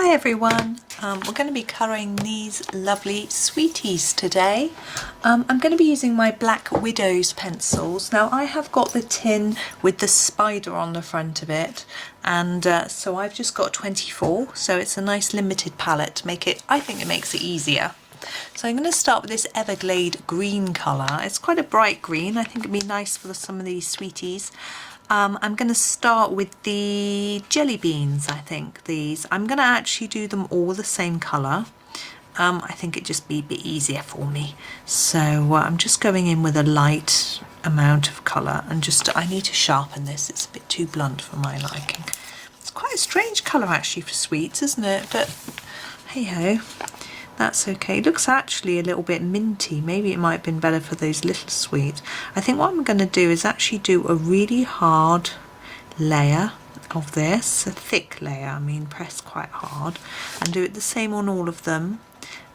Hi everyone, we're going to be colouring these lovely sweeties today. I'm going to be using my Black Widow's pencils. Now I have got the tin with the spider on the front of it, and so I've just got 24, so it's a nice limited palette to make it, I think it makes it easier. So I'm going to start with this Everglade green colour. It's quite a bright green. I think it'd be nice for some of these sweeties. I'm going to start with the jelly beans. I think these. I'm going to actually do them all the same colour. I think it'd just be a bit easier for me. So I'm just going in with a light amount of colour, and I need to sharpen this. It's a bit too blunt for my liking. It's quite a strange colour actually for sweets, isn't it? But hey ho. That's okay. It looks actually a little bit minty. Maybe it might have been better for those little sweets. I think what I'm going to do is actually do a really hard layer of this, a thick layer, I mean press quite hard, and do it the same on all of them.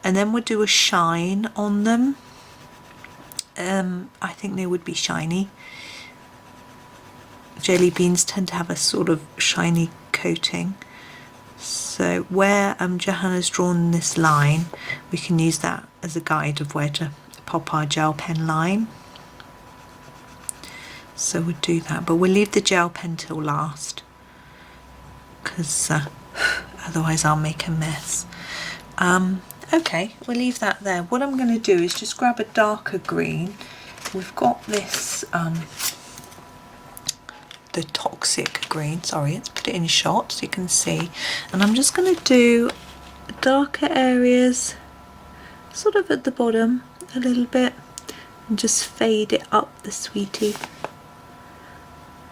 And then we'll do a shine on them. I think they would be shiny. Jelly beans tend to have a sort of shiny coating. So where Johanna's drawn this line, we can use that as a guide of where to pop our gel pen line. So we'll do that, but we'll leave the gel pen till last, because otherwise I'll make a mess. Okay, we'll leave that there. What I'm going to do is just grab a darker green. We've got this the toxic green, sorry, let's put it in shot so you can see, and I'm just going to do darker areas sort of at the bottom a little bit and just fade it up the sweetie.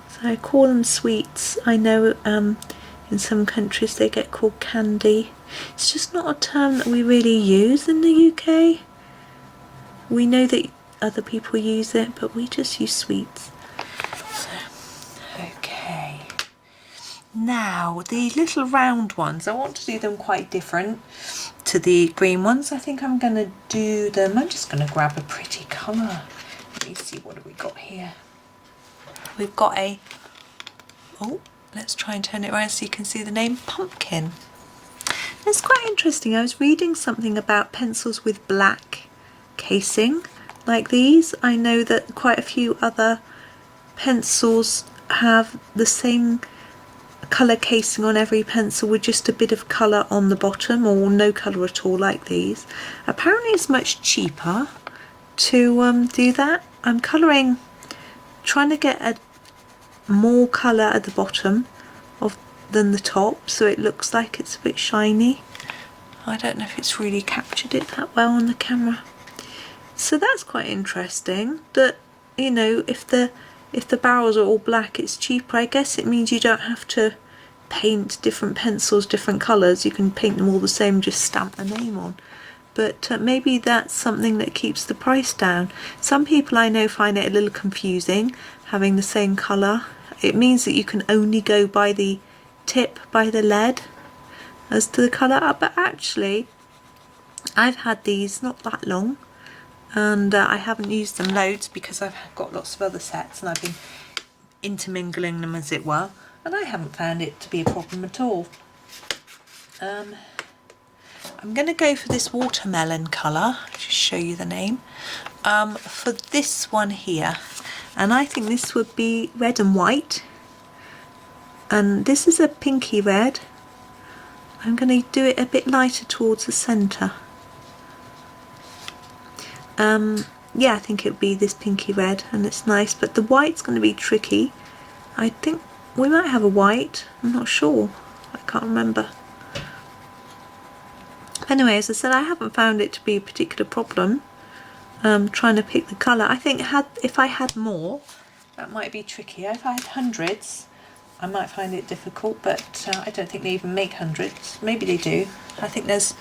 So I call them sweets. I know in some countries they get called candy. It's just not a term that we really use in the UK. We know that other people use it, but we just use sweets. Okay, now the little round ones, I want to do them quite different to the green ones. I think I'm going to do them, I'm just going to grab a pretty colour. Let me see, what have we got here? We've got a, oh, let's try and turn it around so you can see the name, Pumpkin. It's quite interesting. I was reading something about pencils with black casing like these. I know that quite a few other pencils have the same colour casing on every pencil with just a bit of colour on the bottom, or no colour at all like these. Apparently it's much cheaper to do that. I'm colouring, trying to get a more colour at the bottom than the top, so it looks like it's a bit shiny. I don't know if it's really captured it that well on the camera. So that's quite interesting that, you know, if the barrels are all black, it's cheaper. I guess it means you don't have to paint different pencils different colours. You can paint them all the same, just stamp the name on. But maybe that's something that keeps the price down. Some people I know find it a little confusing having the same colour. It means that you can only go by the tip, by the lead, as to the colour. But actually, I've had these not that long, and I haven't used them loads because I've got lots of other sets and I've been intermingling them, as it were, and I haven't found it to be a problem at all. I'm going to go for this watermelon colour, just show you the name, for this one here, and I think this would be red and white, and this is a pinky red. I'm going to do it a bit lighter towards the centre. Yeah, I think it would be this pinky red, and it's nice, but the white's going to be tricky. I think we might have a white, I'm not sure, I can't remember. Anyway, as I said, I haven't found it to be a particular problem trying to pick the colour. I think if I had more, that might be trickier. If I had hundreds, I might find it difficult, but I don't think they even make hundreds. Maybe they do. I think there's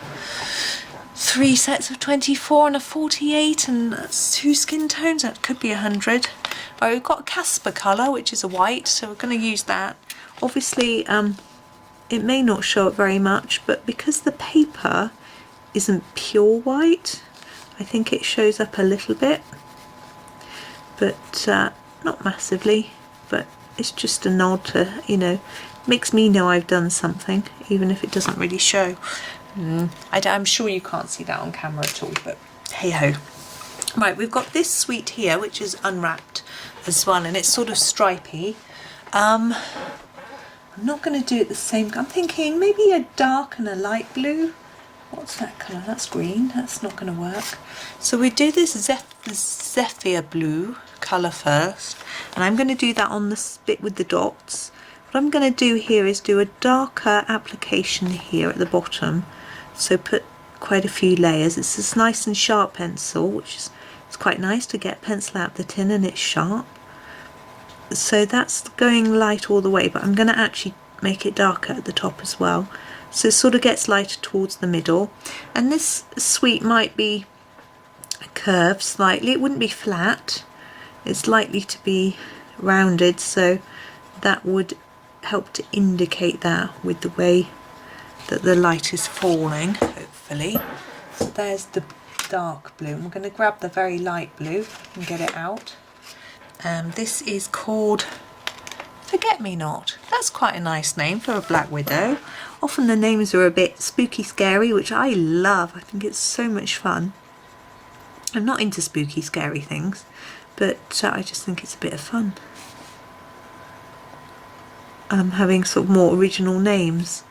3 sets of 24 and a 48, and that's 2 skin tones. That could be 100. But we've got a Casper colour, which is a white, so we're going to use that. Obviously, it may not show up very much, but because the paper isn't pure white, I think it shows up a little bit, but not massively. But it's just a nod to, you know, Makes me know I've done something, even if it doesn't really show. I'm sure you can't see that on camera at all, but hey ho. Right, we've got this sweet here, which is unwrapped as well, and it's sort of stripy. I'm not going to do it the same. I'm thinking maybe a dark and a light blue. What's that colour? That's green. That's not going to work. So we do this Zephyr Blue colour first, and I'm going to do that on the bit with the dots. What I'm going to do here is do a darker application here at the bottom. So put quite a few layers. It's this nice and sharp pencil, which is it's quite nice to get pencil out of the tin and it's sharp. So that's going light all the way, but I'm going to actually make it darker at the top as well. So it sort of gets lighter towards the middle. And this sweet might be curved slightly. It wouldn't be flat. It's likely to be rounded, so that would help to indicate that with the way that the light is falling, hopefully. So there's the dark blue. I'm going to grab the very light blue and get it out. This is called Forget Me Not. That's quite a nice name for a black widow. Often the names are a bit spooky scary, which I love. I think it's so much fun. I'm not into spooky scary things, but I just think it's a bit of fun. Having sort of more original names.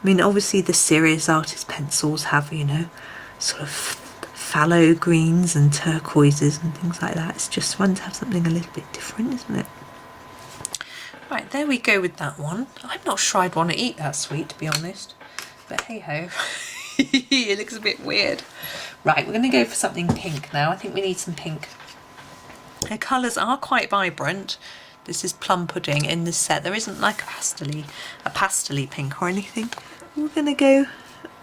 I mean, obviously the serious artist pencils have, you know, sort of phthalo greens and turquoises and things like that. It's just fun to have something a little bit different, isn't it? Right, there we go with that one. I'm not sure I'd want to eat that sweet, to be honest. But hey ho. It looks a bit weird. Right, we're going to go for something pink now. I think we need some pink. The colours are quite vibrant. This is Plum Pudding in this set. There isn't like a pastel-y pink or anything. We're going to go,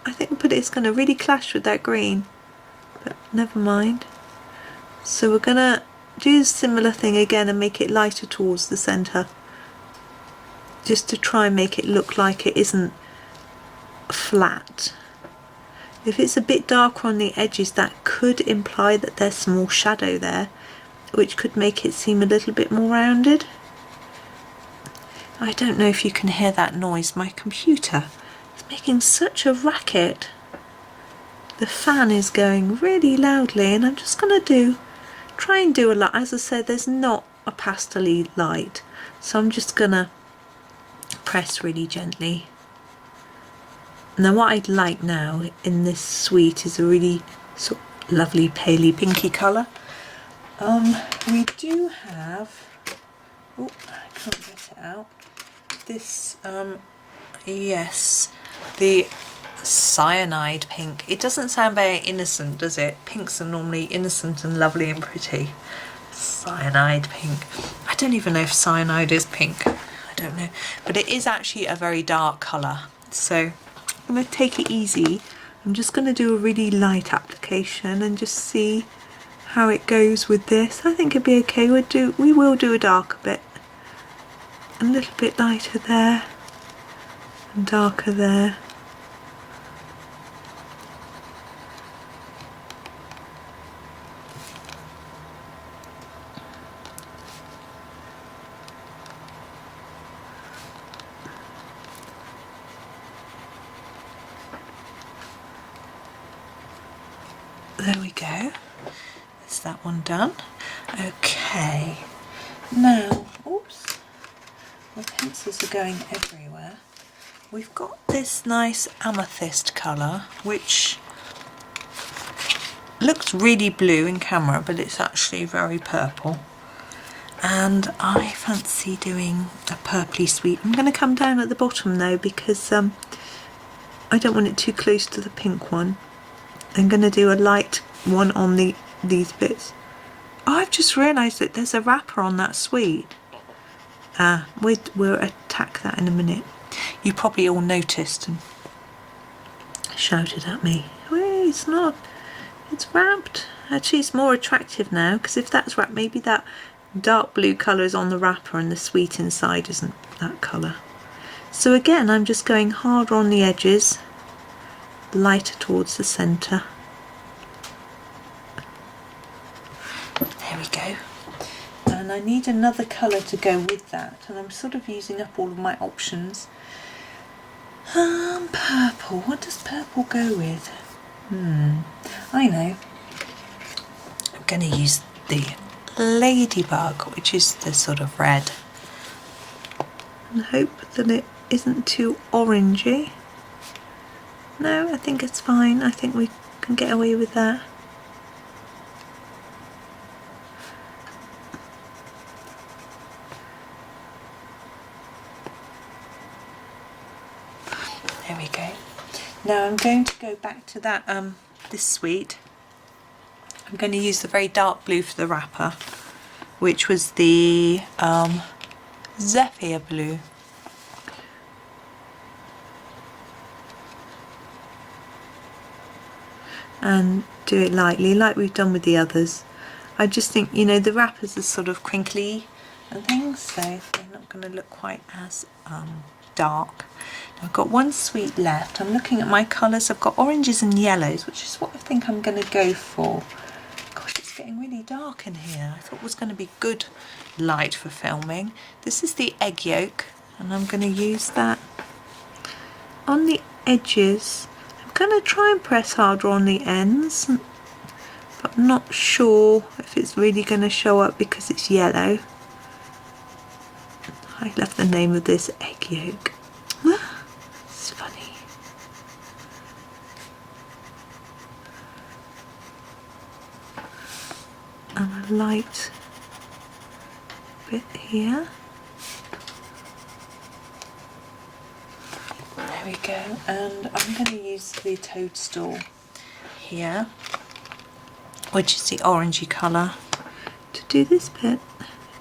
I think it's going to really clash with that green. But never mind. So we're going to do a similar thing again and make it lighter towards the centre. Just to try and make it look like it isn't flat. If it's a bit darker on the edges, that could imply that there's some more shadow there, which could make it seem a little bit more rounded. I don't know if you can hear that noise. My computer is making such a racket. The fan is going really loudly, and I'm just going to try and do a lot. As I said, there's not a pastel-y light, so I'm just going to press really gently. Now what I'd like now in this sweet is a really sort of lovely paley pinky colour. We do have, oh, I can't get it out, this, yes, the Cyanide Pink. It doesn't sound very innocent, does it? Pinks are normally innocent and lovely and pretty. Cyanide Pink. I don't even know if cyanide is pink. I don't know. But it is actually a very dark colour. So I'm going to take it easy. I'm just going to do a really light application and just see how it goes with this. I think it'd be okay. We will do a darker bit. A little bit lighter there and darker there. There we go. Is that one done? Okay. Now, oops, my pencils are going everywhere. We've got this nice amethyst colour, which looks really blue in camera, but it's actually very purple. And I fancy doing a purpley sweet. I'm going to come down at the bottom though, because I don't want it too close to the pink one. I'm going to do a light one on these bits. Oh, I've just realised that there's a wrapper on that sweet. We'll attack that in a minute. You probably all noticed and shouted at me. Wait, it's not. It's wrapped. Actually, it's more attractive now, because if that's wrapped, maybe that dark blue colour is on the wrapper and the sweet inside isn't that colour. So again, I'm just going harder on the edges, lighter towards the centre. There we go. And I need another colour to go with that, and I'm sort of using up all of my options. Purple, what does purple go with? I know. I'm going to use the Ladybug, which is the sort of red, and hope that it isn't too orangey. No, I think it's fine. I think we can get away with that. There we go. Now I'm going to go back to that this suite. I'm going to use the very dark blue for the wrapper, which was the Zephyr Blue. And do it lightly, like we've done with the others. I just think, you know, the wrappers are sort of crinkly and things, so they're not going to look quite as dark. Now I've got one suite left. I'm looking at my colours. I've got oranges and yellows, which is what I think I'm going to go for. Gosh, it's getting really dark in here. I thought it was going to be good light for filming. This is the egg yolk, and I'm going to use that on the edges. I'm going to try and press harder on the ends, but I'm not sure if it's really going to show up because it's yellow. I love the name of this, egg yolk. It's funny. And a light bit here. There we go. And I'm going to use the Toadstool here, which is the orangey colour, to do this bit.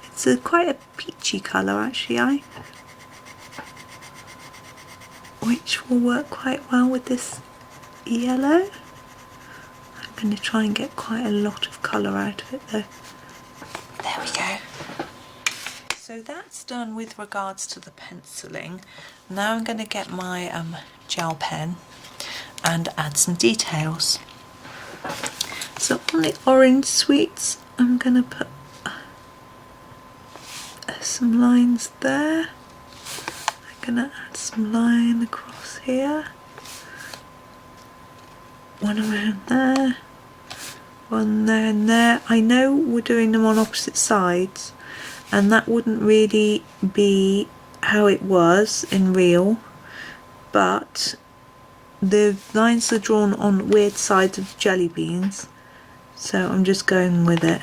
It's quite a peachy colour actually, which will work quite well with this yellow. I'm going to try and get quite a lot of colour out of it though. There we go. So that's done with regards to the penciling. Now I'm going to get my gel pen and add some details. So on the orange sweets, I'm going to put some lines there. I'm going to add some line across here. One around there. One there and there. I know we're doing them on opposite sides, and that wouldn't really be how it was in real, but the lines are drawn on weird sides of jelly beans, so I'm just going with it.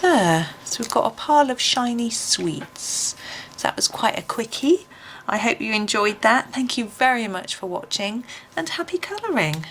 There, so we've got a pile of shiny sweets. So that was quite a quickie. I hope you enjoyed that. Thank you very much for watching, and happy colouring.